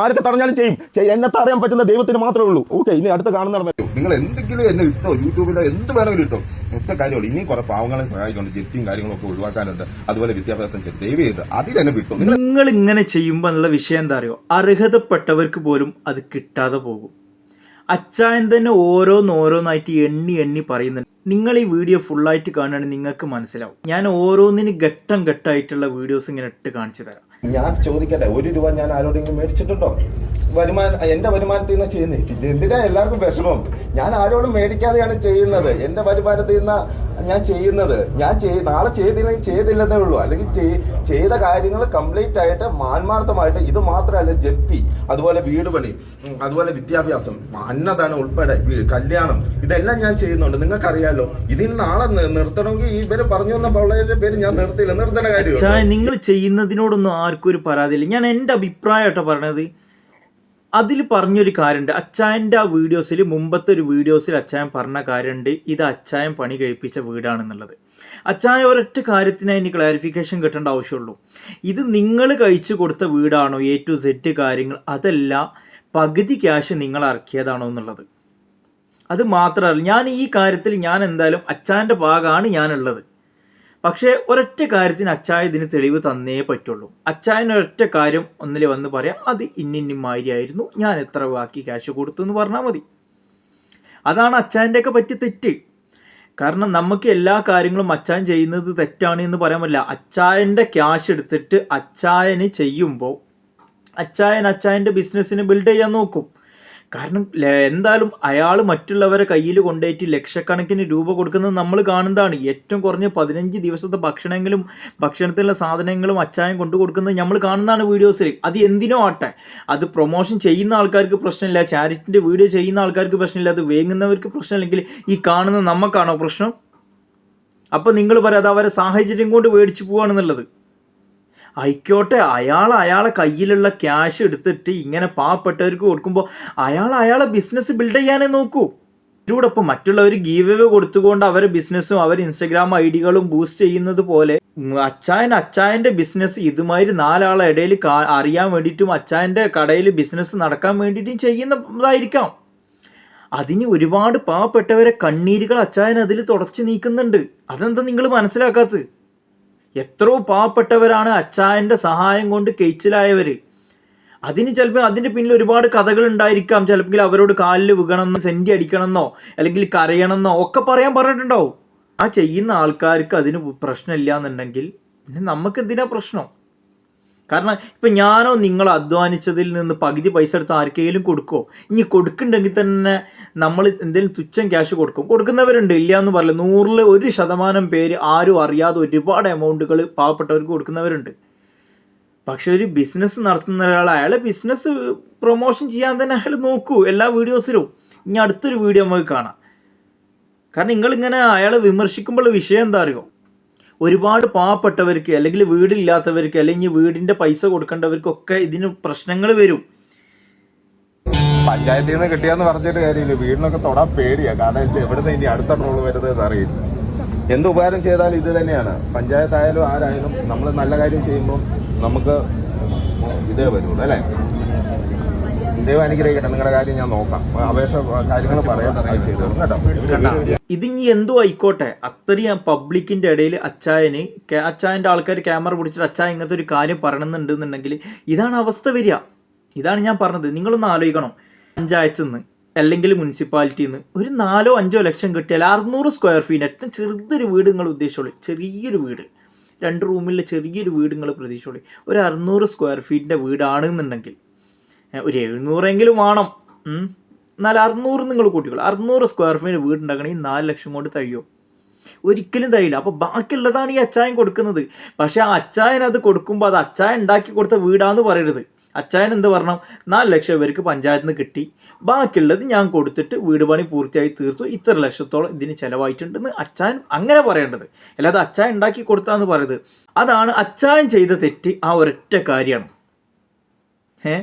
ആരൊക്കെ തടഞ്ഞാലും ചെയ്യും. എന്നെ തടയാൻ പറ്റുന്ന ദൈവത്തിന് മാത്രമേ ഉള്ളൂ. ഓക്കെ, ഇനി അടുത്ത കാണുന്ന നിങ്ങൾ എന്തെങ്കിലും എന്നെ ഇട്ടോ, യൂട്യൂബിലോ എന്ത് വേണമെങ്കിലും ഇട്ടോ, ഒറ്റ കാര്യമുള്ളൂ. ഇനിയും കുറെ പാവങ്ങളെ സഹായിക്കുന്നുണ്ട്, ജപ്തിയും കാര്യങ്ങളൊക്കെ ഒഴിവാക്കാനുണ്ട്, അതുപോലെ വിദ്യാഭ്യാസം ദയവ് ചെയ്ത് അതിലെന്നെ വിട്ടു. നിങ്ങൾ ഇങ്ങനെ ചെയ്യുമ്പോൾ എന്നുള്ള വിഷയം എന്താ അറിയോ, അർഹതപ്പെട്ടവർക്ക് പോലും അത് കിട്ടാതെ പോകും. അച്ചായൻ തന്നെ ഓരോന്നായിട്ട് എണ്ണി പറയുന്നുണ്ട്. നിങ്ങൾ ഈ വീഡിയോ ഫുള്ളായിട്ട് കാണുകയാണെങ്കിൽ നിങ്ങൾക്ക് മനസ്സിലാവും. ഞാൻ ഓരോന്നിന് ഘട്ടമായിട്ടുള്ള വീഡിയോസ് ഇങ്ങനെ ഇട്ട് കാണിച്ചു തരാം. ഞാൻ ചോദിക്കട്ടെ, 1 രൂപ ഞാൻ ആരോടെങ്കിലും മേടിച്ചിട്ടുണ്ടോ? എന്റെ വരുമാനത്തിൽ നിന്ന് ചെയ്യുന്നത്. പിന്നെ എന്തിനാ എല്ലാവർക്കും വിഷമം? ഞാൻ ആരോടും മേടിക്കാതെയാണ് ചെയ്യുന്നത്. എന്റെ വരുമാനത്തിൽ നിന്ന് ഞാൻ ചെയ്യുന്നത്. നാളെ ചെയ്തില്ലെന്നേ ഉള്ളൂ. അല്ലെങ്കിൽ ചെയ്ത കാര്യങ്ങൾ കംപ്ലീറ്റ് ആയിട്ട് ആത്മാർത്ഥമായിട്ട്. ഇത് മാത്രമല്ല, ജപ്തി, അതുപോലെ വീട് പണി, അതുപോലെ വിദ്യാഭ്യാസം, അന്നദാനം ഉൾപ്പെടെ, കല്യാണം, ഇതെല്ലാം ഞാൻ ചെയ്യുന്നുണ്ട്. നിങ്ങൾക്കറിയാലോ. ഇതിൽ നാളെ നിർത്തണമെങ്കിൽ ഇവര് പറഞ്ഞു തന്ന പിള്ളേരുടെ പേര് ഞാൻ നിർത്തണ കാര്യം. നിങ്ങൾ ചെയ്യുന്നതിനോടൊന്നും ആർക്കും ഒരു പരാതിയില്ല. ഞാൻ എൻ്റെ അഭിപ്രായമായിട്ടോ പറഞ്ഞത്. അതിൽ പറഞ്ഞൊരു കാര്യമുണ്ട്. അച്ചായൻ്റെ ആ വീഡിയോസിൽ, മുമ്പത്തെ ഒരു വീഡിയോസിൽ അച്ചായൻ പറഞ്ഞ കാര്യമുണ്ട്, ഇത് അച്ചായൻ പണി കഴിപ്പിച്ച വീടാണെന്നുള്ളത്. അച്ചായൻ ഒരൊറ്റ കാര്യത്തിന് അതിന് ക്ലാരിഫിക്കേഷൻ കിട്ടേണ്ട ആവശ്യമുള്ളൂ. ഇത് നിങ്ങൾ കഴിച്ചു കൊടുത്ത വീടാണോ, A to Z കാര്യങ്ങൾ, അതല്ല പകുതി ക്യാഷ് നിങ്ങൾ ഇറക്കിയതാണോ എന്നുള്ളത്. അത് മാത്രമല്ല, ഞാൻ ഈ കാര്യത്തിൽ ഞാൻ എന്തായാലും അച്ചായൻ്റെ ഭാഗമാണ് ഞാനുള്ളത്. പക്ഷേ ഒരൊറ്റ കാര്യത്തിന് അച്ചായ ഇതിന് തെളിവ് തന്നേ പറ്റുള്ളൂ. അച്ചായന് ഒരൊറ്റ കാര്യം ഒന്നിൽ വന്ന് പറയാം, അത് മാതിരിയായിരുന്നു, ഞാൻ എത്ര ബാക്കി ക്യാഷ് കൊടുത്തു എന്ന് പറഞ്ഞാൽ മതി. അതാണ് അച്ചായൻ്റെയൊക്കെ പറ്റിയ തെറ്റ്. കാരണം നമുക്ക് എല്ലാ കാര്യങ്ങളും അച്ചായൻ ചെയ്യുന്നത് തെറ്റാണ് എന്ന് പറയാൻ പറ്റില്ല. അച്ചായൻ്റെ ക്യാഷ് എടുത്തിട്ട് അച്ചായന് ചെയ്യുമ്പോൾ അച്ചായൻ്റെ ബിസിനസ്സിന് ബിൽഡ് ചെയ്യാൻ നോക്കും. കാരണം എന്തായാലും അയാൾ മറ്റുള്ളവരെ കയ്യിൽ കൊണ്ടുപോയിട്ട് ലക്ഷക്കണക്കിന് രൂപ കൊടുക്കുന്നത് നമ്മൾ കാണുന്നതാണ്. ഏറ്റവും കുറഞ്ഞ 15 ദിവസത്തെ ഭക്ഷണത്തിലുള്ള സാധനങ്ങളും അച്ചായൻ കൊണ്ടു കൊടുക്കുന്നത് നമ്മൾ കാണുന്നതാണ് വീഡിയോസിൽ. അത് എന്തിനോ ആട്ടെ, അത് പ്രൊമോഷൻ ചെയ്യുന്ന ആൾക്കാർക്ക് പ്രശ്നമില്ല, ചാരിറ്റിൻ്റെ വീഡിയോ ചെയ്യുന്ന ആൾക്കാർക്ക് പ്രശ്നമില്ല, അത് വേങ്ങുന്നവർക്ക് പ്രശ്നമില്ലെങ്കിൽ ഈ കാണുന്ന നമുക്കാണോ പ്രശ്നം? അപ്പോൾ നിങ്ങൾ പറയാം അത് അവരെ സാഹചര്യം കൊണ്ട് മേടിച്ചു പോവാണെന്നുള്ളത്. ആയിക്കോട്ടെ, അയാളെ കയ്യിലുള്ള ക്യാഷ് എടുത്തിട്ട് ഇങ്ങനെ പാവപ്പെട്ടവർക്ക് കൊടുക്കുമ്പോൾ അയാളെ ബിസിനസ് ബിൽഡ് ചെയ്യാനേ നോക്കൂ. ഇതിലൂടെ ഇപ്പം മറ്റുള്ളവർ ഗീവ് അവേ കൊടുത്തുകൊണ്ട് അവരെ ബിസിനസ്സും അവർ ഇൻസ്റ്റഗ്രാം ഐഡികളും ബൂസ്റ്റ് ചെയ്യുന്നത് പോലെ അച്ചായൻ്റെ ബിസിനസ് ഇതുമാതിരി 4 ആളെ ഇടയിൽ അറിയാൻ വേണ്ടിയിട്ടും അച്ചായൻ്റെ കടയിൽ ബിസിനസ് നടക്കാൻ വേണ്ടിയിട്ടും ചെയ്യുന്നതായിരിക്കാം. അതിന് ഒരുപാട് പാവപ്പെട്ടവരെ കണ്ണീരുകൾ അച്ചായൻ അതിൽ തുടച്ചു നീക്കുന്നുണ്ട്. അതെന്താ നിങ്ങൾ മനസ്സിലാക്കാത്തത്? എത്രയോ പാവപ്പെട്ടവരാണ് അച്ചായൻ്റെ സഹായം കൊണ്ട് കെയ്ച്ചിലായവർ. അതിന് ചിലപ്പോൾ അതിൻ്റെ പിന്നിൽ ഒരുപാട് കഥകൾ ഉണ്ടായിരിക്കാം. ചിലപ്പോൾ അവരോട് കാലിൽ വീകണമെന്നോ, സെൻറ്റി അടിക്കണമെന്നോ, അല്ലെങ്കിൽ കരയണമെന്നോ ഒക്കെ പറഞ്ഞിട്ടുണ്ടാവും. ആ ചെയ്യുന്ന ആൾക്കാർക്ക് അതിന് പ്രശ്നമില്ല എന്നുണ്ടെങ്കിൽ പിന്നെ നമുക്ക് എന്തിനാ പ്രശ്നം? കാരണം ഇപ്പം ഞാനോ നിങ്ങളോ അധ്വാനിച്ചതിൽ നിന്ന് പകുതി പൈസ എടുത്ത് ആർക്കെങ്കിലും കൊടുക്കുമോ? ഇനി കൊടുക്കുന്നുണ്ടെങ്കിൽ തന്നെ നമ്മൾ എന്തെങ്കിലും തുച്ഛം ക്യാഷ് കൊടുക്കുന്നവരുണ്ട്, ഇല്ല എന്ന് പറയില്ല. 100-ൽ 1% പേര് ആരും അറിയാതെ ഒരുപാട് എമൗണ്ടുകൾ പാവപ്പെട്ടവർക്ക് കൊടുക്കുന്നവരുണ്ട്. പക്ഷെ ഒരു ബിസിനസ് നടത്തുന്ന ഒരാൾ അയാളെ ബിസിനസ് പ്രൊമോഷൻ ചെയ്യാൻ തന്നെ അയാൾ നോക്കൂ എല്ലാ വീഡിയോസിലും. ഇനി അടുത്തൊരു വീഡിയോ നമുക്ക് കാണാം. കാരണം നിങ്ങളിങ്ങനെ അയാളെ വിമർശിക്കുമ്പോൾ വിഷയം എന്താ അറിയോ, ഒരുപാട് പാവപ്പെട്ടവർക്ക്, അല്ലെങ്കിൽ വീടില്ലാത്തവർക്ക്, അല്ലെങ്കിൽ വീടിൻ്റെ പൈസ കൊടുക്കേണ്ടവർക്കൊക്കെ ഇതിന് പ്രശ്നങ്ങൾ വരും. പഞ്ചായത്തിൽ നിന്ന് കിട്ടിയാന്ന് പറഞ്ഞിട്ട് കാര്യമില്ല. വീടിനൊക്കെ തൊടാൻ പേടിയാ. കാരണം എവിടുന്ന് ഇനി അടുത്ത ട്രോള് വരുന്നത് അറിയില്ല. എന്ത് ഉപകാരം ചെയ്താലും ഇത് തന്നെയാണ്. പഞ്ചായത്തായാലും ആരായാലും നമ്മൾ നല്ല കാര്യം ചെയ്യുമ്പോൾ നമുക്ക് ഇതേ വരുള്ളൂ, അല്ലേ? ദൈവം അനുഗ്രഹിക്കട്ടെ. നിങ്ങളുടെ കാര്യം ഞാൻ നോക്കാം. അപേക്ഷ കാര്യങ്ങൾ പറയാൻ ചെയ്തു കേട്ടോ. ഇതിനി എന്തോ ആയിക്കോട്ടെ, അത്രയും പബ്ലിക്കിൻ്റെ ഇടയിൽ അച്ചായൻ്റെ ആൾക്കാർ ക്യാമറ പിടിച്ചിട്ട് അച്ചായൻ ഇങ്ങനത്തെ ഒരു കാര്യം പറയണമെന്നുണ്ടെന്നുണ്ടെങ്കിൽ ഇതാണ് അവസ്ഥ വരിക. ഇതാണ് ഞാൻ പറഞ്ഞത്. നിങ്ങളൊന്ന് ആലോചിക്കണം. പഞ്ചായത്തിൽ നിന്ന് അല്ലെങ്കിൽ മുനിസിപ്പാലിറ്റിയിൽ നിന്ന് ഒരു 4-5 ലക്ഷം കിട്ടിയാൽ 600 സ്ക്വയർ ഫീറ്റ്, ഏറ്റവും ചെറുതൊരു വീട് നിങ്ങൾ ഉദ്ദേശിച്ചോളൂ, ചെറിയൊരു വീട്, 2 റൂമിലെ ചെറിയൊരു വീട് നിങ്ങൾ പ്രതീക്ഷിച്ചോളൂ. ഒരു 600 സ്ക്വയർ ഫീറ്റിൻ്റെ വീടാണെന്നുണ്ടെങ്കിൽ ഒരു 700 വേണം. എന്നാൽ 600 നിങ്ങൾ കൂട്ടിക്കോളൂ. 600 സ്ക്വയർ ഫീറ്റ് വീടുണ്ടാക്കണമെങ്കിൽ 4 ലക്ഷം കൊണ്ട് തയ്യോ? ഒരിക്കലും തയ്യില്ല. അപ്പോൾ ബാക്കിയുള്ളതാണ് ഈ അച്ചായൻ കൊടുക്കുന്നത്. പക്ഷേ ആ അച്ചായൻ അത് കൊടുക്കുമ്പോൾ അത് അച്ചായൻ ഉണ്ടാക്കി കൊടുത്ത വീടാന്ന് പറയരുത്. അച്ചായൻ എന്ത് പറഞ്ഞു, 4 ലക്ഷം ഇവർക്ക് പഞ്ചായത്തിൽ നിന്ന് കിട്ടി, ബാക്കിയുള്ളത് ഞാൻ കൊടുത്തിട്ട് വീട് പണി പൂർത്തിയായി തീർത്തു, ഇത്ര ലക്ഷത്തോളം ഇതിന് ചിലവായിട്ടുണ്ടെന്ന് അച്ചായൻ അങ്ങനെ പറയേണ്ടത്. അല്ലാതെ അച്ചായൻ ഉണ്ടാക്കി കൊടുത്താന്ന് പറയുന്നത്. അതാണ് അച്ചായൻ ചെയ്ത തെറ്റ്. ആ ഒരൊറ്റ കാര്യമാണ്.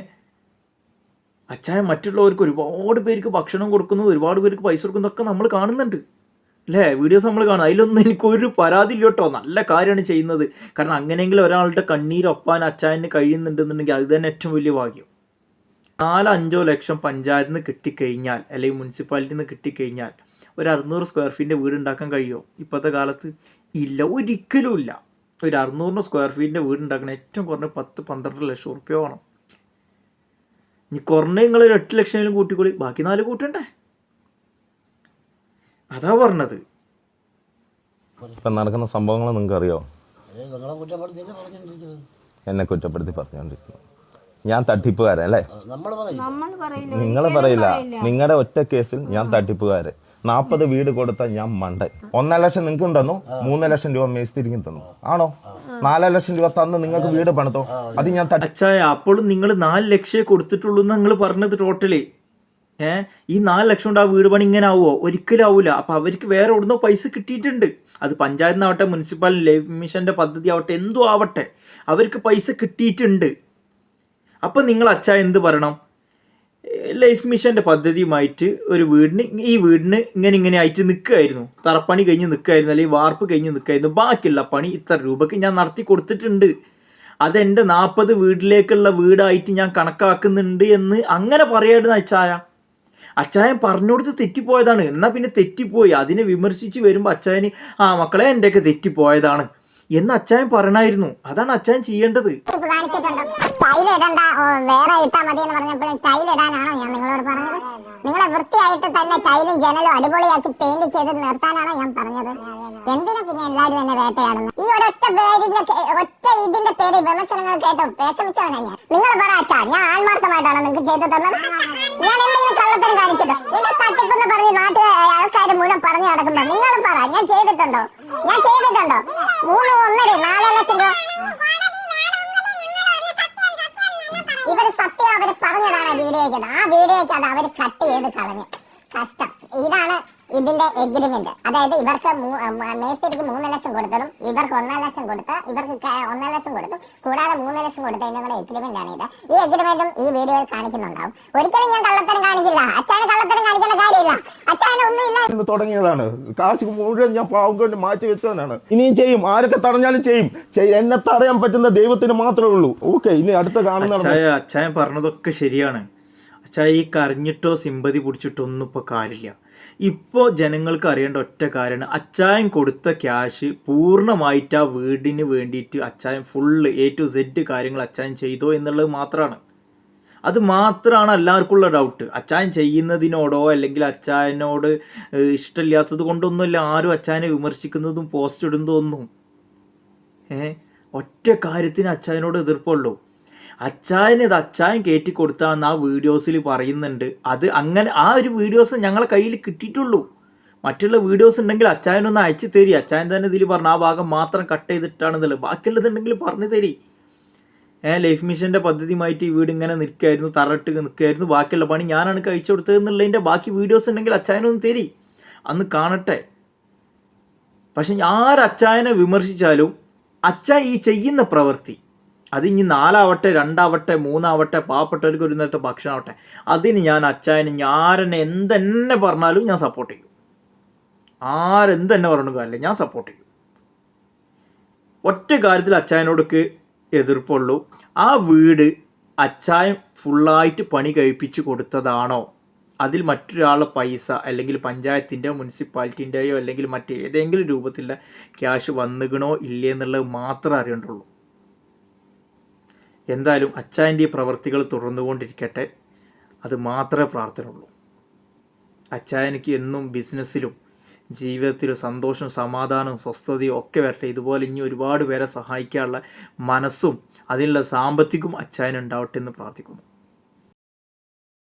അച്ചായൻ മറ്റുള്ളവർക്ക് ഒരുപാട് പേർക്ക് ഭക്ഷണം കൊടുക്കുന്നത്, ഒരുപാട് പേർക്ക് പൈസ കൊടുക്കുന്നതൊക്കെ നമ്മൾ കാണുന്നുണ്ട്. അല്ലേ വീഡിയോസ് നമ്മൾ കാണും. അതിലൊന്നും എനിക്കൊരു പരാതി ഇല്ല കേട്ടോ, നല്ല കാര്യമാണ് ചെയ്യുന്നത്. കാരണം അങ്ങനെയെങ്കിലും ഒരാളുടെ കണ്ണീരൊപ്പാൻ അച്ചായന് കഴിയുന്നുണ്ടെന്നുണ്ടെങ്കിൽ അത് തന്നെ ഏറ്റവും വലിയ ഭാഗ്യം. 4-5 ലക്ഷം പഞ്ചായത്തിൽ നിന്ന് കിട്ടിക്കഴിഞ്ഞാൽ അല്ലെങ്കിൽ മുനിസിപ്പാലിറ്റിയിൽ നിന്ന് കിട്ടിക്കഴിഞ്ഞാൽ ഒരു 600 സ്ക്വയർ ഫീറ്റിൻ്റെ വീട് ഉണ്ടാക്കാൻ കഴിയുമോ ഇപ്പോഴത്തെ കാലത്ത്? ഇല്ല, ഒരിക്കലും ഇല്ല. ഒരു 600 സ്ക്വയർ ഫീറ്റിൻ്റെ വീട് ഉണ്ടാക്കണം ഏറ്റവും കുറഞ്ഞ 10-12 ലക്ഷം ഉറുപ്പ്യ വേണം. ഇനി കുറഞ്ഞ നിങ്ങൾ ഒരു 8 ലക്ഷമെങ്കിലും കൂട്ടിക്കൊള്ളി, ബാക്കി 4 കൂട്ടണ്ടേ? അതാ പറഞ്ഞത്. ഇപ്പം നടക്കുന്ന സംഭവങ്ങൾ നിങ്ങൾക്ക് അറിയോ? നിങ്ങളെ കുറ്റപ്പെടുത്തിയല്ലേ പറഞ്ഞോണ്ടിരിക്കുന്നത്. എന്നെ കുറ്റപ്പെടുത്തി പറഞ്ഞുകൊണ്ടിരിക്കുന്നു. ഞാൻ തട്ടിപ്പുകാരൻ അല്ലേ? നമ്മൾ പറയില്ല. നിങ്ങൾ പറയില്ല. നിങ്ങളുടെ ഒറ്റ കേസിൽ ഞാൻ തട്ടിപ്പുകാരൻ. 40 വീട് കൊടുത്ത ഞാൻ മണ്ടൻ. 1 ലക്ഷം നിങ്ങൾക്കും തന്നു, 3 ലക്ഷം രൂപ മേസ്തിരിക്കും തന്നു. ആണോ? 4 ലക്ഷം രൂപ തന്ന് നിങ്ങൾക്ക് വീട് പണിതോ? അത് ഞാൻ അച്ചായ അപ്പോഴും നിങ്ങൾ 4 ലക്ഷം കൊടുത്തിട്ടുള്ളൂ എന്ന് നിങ്ങൾ പറഞ്ഞത് ടോട്ടലി. ഈ 4 ലക്ഷം കൊണ്ട് ആ വീട് പണി ഇങ്ങനെ ആവുമോ? ഒരിക്കലും ആവില്ല. അപ്പം അവർക്ക് വേറെ എവിടുന്നോ പൈസ കിട്ടിയിട്ടുണ്ട്. അത് പഞ്ചായത്തിൽ നിന്നാവട്ടെ, മുനിസിപ്പൽ ലൈഫ് മിഷൻ്റെ പദ്ധതി ആവട്ടെ, എന്തോ ആവട്ടെ, അവർക്ക് പൈസ കിട്ടിയിട്ടുണ്ട്. അപ്പം നിങ്ങൾ അച്ചായ എന്ത് പറയണം? ലൈഫ് മിഷൻ്റെ പദ്ധതിയുമായിട്ട് ഒരു വീടിന്, ഈ വീടിന് ഇങ്ങനെ ആയിട്ട് നിൽക്കുമായിരുന്നു, തറപ്പണി കഴിഞ്ഞ് നിൽക്കുമായിരുന്നു, അല്ലെങ്കിൽ വാർപ്പ് കഴിഞ്ഞ് നിൽക്കുമായിരുന്നു, ബാക്കിയുള്ള പണി ഇത്ര രൂപയ്ക്ക് ഞാൻ നടത്തി കൊടുത്തിട്ടുണ്ട്, അതെൻ്റെ 40 വീട്ടിലേക്കുള്ള വീടായിട്ട് ഞാൻ കണക്കാക്കുന്നുണ്ട് എന്ന് അങ്ങനെ പറയായിരുന്നു അച്ചായൻ പറഞ്ഞുകൊടുത്ത് തെറ്റിപ്പോയതാണ്. എന്നാൽ പിന്നെ തെറ്റിപ്പോയി, അതിനെ വിമർശിച്ച് വരുമ്പോൾ അച്ചായന് മക്കളെ എൻ്റെയൊക്കെ തെറ്റിപ്പോയതാണ് എന്ന് അച്ചായൻ പറയണമായിരുന്നു. അതാണ് അച്ചായൻ ചെയ്യേണ്ടത്. ടൈലിടണ്ട, വേറെ ഇട്ടാ മതി എന്ന് പറഞ്ഞപ്പോഴും ടൈലിടാനാണോ ഞാൻ നിങ്ങളോട് പറഞ്ഞത്? നിങ്ങളെ വൃത്തിയായിട്ട് തന്നെ ടൈലും ജനലും അടിപൊളിയാക്കി പെയിന്റ് ചെയ്ത് നിർത്താനാണോ ഞാൻ പറഞ്ഞത്? എന്തിനാ പിന്നെ എല്ലാവരും എന്നെ വേട്ടയാടുന്നത്? ഈ ഒരൊറ്റ ഇതിന്റെ പേര് വിമർശനങ്ങൾ കേട്ടോ വിഷമിച്ചവനാ ഞാൻ. നിങ്ങൾ പറ അച്ഛാ, ഞാൻ ആത്മാർത്ഥമായിട്ടാണോ നിങ്ങൾക്ക് ചെയ്തു തന്നത്? ഞാൻ എന്തെങ്കിലും കള്ളത്തരം കാണിച്ചിട്ടോ? എന്റെ തട്ടിപ്പെന്ന് പറഞ്ഞ് നാട്ടിലെ ആൾക്കാർ മുഴുവൻ പറഞ്ഞു നടക്കുമ്പോ നിങ്ങൾ പറ, ഞാൻ ചെയ്തിട്ടുണ്ടോ? 3, 1, 4 ലക്ഷം രൂപ ഇവര് സത്യം അവര് പറഞ്ഞതാണ് വീഡിയോയ്ക്ക്. ആ വീഡിയോയ്ക്ക് അത് അവര് കട്ട് ചെയ്ത് കളഞ്ഞു. കഷ്ടം. ഇതാണ് ഇതിന്റെ എഗ്രിമെന്റ്. അതായത് ഇവർക്ക് മേസ്തിരിക്ക് 3 ലക്ഷം കൊടുത്തതും ഇവർക്ക് 1 ലക്ഷം കൊടുത്ത്, ഇവർക്ക് 1 ലക്ഷം കൊടുത്തു, കൂടാതെ 3 ലക്ഷം കൊടുത്തതിന്റെ കൂടെ എഗ്രിമെന്റ് ആണ് ഇത്. ഈ എഗ്രിമെന്റും ഈ വീഡിയോയിൽ കാണിക്കുന്നുണ്ടാവും. ഒരിക്കലും ഞാൻ കള്ളത്തരം കാണിക്കില്ല. അച്ഛന് കള്ളത്തരം കാണിക്കേണ്ട കാര്യമില്ല. അച്ഛന് ഒന്നുമില്ല. തുടങ്ങിയതാണ്. കാശ് മുഴുവൻ ഞാൻ പാവം കൊണ്ട് മാറ്റി വെച്ചവനാണ്. ഇനിയും ചെയ്യും. ആരൊക്കെ തടഞ്ഞാലും ചെയ്യും. എന്നെ തടയാൻ പറ്റുന്ന ദൈവത്തിന് മാത്രമേ ഉള്ളൂ. ഓക്കെ, ഇനി അടുത്ത കാണുന്ന അച്ചായൻ പറഞ്ഞതൊക്കെ ശരിയാണ്. അച്ചായ ഈ കരഞ്ഞിട്ടോ സിമ്പതി പിടിച്ചിട്ടോ ഒന്നും ഇപ്പോൾ കാര്യമില്ല. ഇപ്പോൾ ജനങ്ങൾക്ക് അറിയേണ്ട ഒറ്റ കാര്യമാണ്, അച്ചായൻ കൊടുത്ത ക്യാഷ് പൂർണ്ണമായിട്ട് ആ വീടിന് വേണ്ടിയിട്ട് അച്ചായൻ ഫുള്ള് A to Z കാര്യങ്ങൾ അച്ചായൻ ചെയ്തോ എന്നുള്ളത് മാത്രമാണ്. അത് മാത്രമാണ് എല്ലാവർക്കുള്ള ഡൗട്ട്. അച്ചായൻ ചെയ്യുന്നതിനോടോ അല്ലെങ്കിൽ അച്ചായനോട് ഇഷ്ടമില്ലാത്തത് കൊണ്ടൊന്നുമില്ല ആരും അച്ചായനെ വിമർശിക്കുന്നതും പോസ്റ്റ് ഇടുന്നതൊന്നും. ഒറ്റ കാര്യത്തിന് അച്ചായനോട് എതിർപ്പുള്ളൂ. അച്ചായന് അച്ചായൻ കയറ്റി കൊടുത്താന്ന് ആ വീഡിയോസിൽ പറയുന്നുണ്ട്. അത് അങ്ങനെ ആ ഒരു വീഡിയോസ് ഞങ്ങളെ കയ്യിൽ കിട്ടിയിട്ടുള്ളൂ. മറ്റുള്ള വീഡിയോസ് ഉണ്ടെങ്കിൽ അച്ചായനൊന്ന് അയച്ചു തരി. അച്ചായൻ തന്നെ ഇതിൽ പറഞ്ഞ ആ ഭാഗം മാത്രം കട്ട് ചെയ്തിട്ടാണെന്നുള്ളത്. ബാക്കിയുള്ളതുണ്ടെങ്കിൽ പറഞ്ഞു തരി. ലൈഫ് മിഷൻ്റെ പദ്ധതിയുമായിട്ട് ഈ വീട് ഇങ്ങനെ നിൽക്കുകയായിരുന്നു, തറട്ട് നിൽക്കുകയായിരുന്നു, ബാക്കിയുള്ള പണി ഞാനാണ് കഴിച്ചു കൊടുത്തതെന്നുള്ളതിൻ്റെ ബാക്കി വീഡിയോസ് ഉണ്ടെങ്കിൽ അച്ചായനൊന്ന് തരി, അന്ന് കാണട്ടെ. പക്ഷെ അച്ചായനെ വിമർശിച്ചാലും അച്ചായൻ ഈ ചെയ്യുന്ന പ്രവൃത്തി, അത് ഇനി 4 ആവട്ടെ 2 ആവട്ടെ 3 ആവട്ടെ, പാവപ്പെട്ടവർക്ക് ഒരു നേരത്തെ ഭക്ഷണം ആവട്ടെ, അതിന് ഞാൻ അച്ചായന് ഞാരെന്നെ എന്തെന്നെ പറഞ്ഞാലും ഞാൻ സപ്പോർട്ട് ചെയ്യും. ആരെന്തെന്നെ പറഞ്ഞു കാര്യമില്ല, ഞാൻ സപ്പോർട്ട് ചെയ്യും. ഒറ്റ കാര്യത്തിൽ അച്ചായനോടൊക്കെ എതിർപ്പുള്ളൂ. ആ വീട് അച്ചായൻ ഫുള്ളായിട്ട് പണി കഴിപ്പിച്ച് കൊടുത്തതാണോ, അതിൽ മറ്റൊരാളുടെ പൈസ അല്ലെങ്കിൽ പഞ്ചായത്തിൻ്റെയോ മുനിസിപ്പാലിറ്റീൻ്റെയോ അല്ലെങ്കിൽ മറ്റേതെങ്കിലും രൂപത്തിലുള്ള ക്യാഷ് വന്നുകണോ ഇല്ലേ എന്നുള്ളത് മാത്രമേ അറിയണ്ടുള്ളൂ. എന്തായാലും അച്ചായൻ്റെ ഈ പ്രവർത്തികൾ തുടർന്നുകൊണ്ടിരിക്കട്ടെ, അത് മാത്രമേ പ്രാർത്ഥനയുള്ളൂ. അച്ചായനക്ക് എന്നും ബിസിനസ്സിലും ജീവിതത്തിലും സന്തോഷവും സമാധാനവും സ്വസ്ഥതയും ഒക്കെ വരട്ടെ. ഇതുപോലെ ഇനി ഒരുപാട് പേരെ സഹായിക്കാനുള്ള മനസ്സും അതിനുള്ള സാമ്പത്തികവും അച്ചായനുണ്ടാവട്ടെ എന്ന് പ്രാർത്ഥിക്കുന്നു.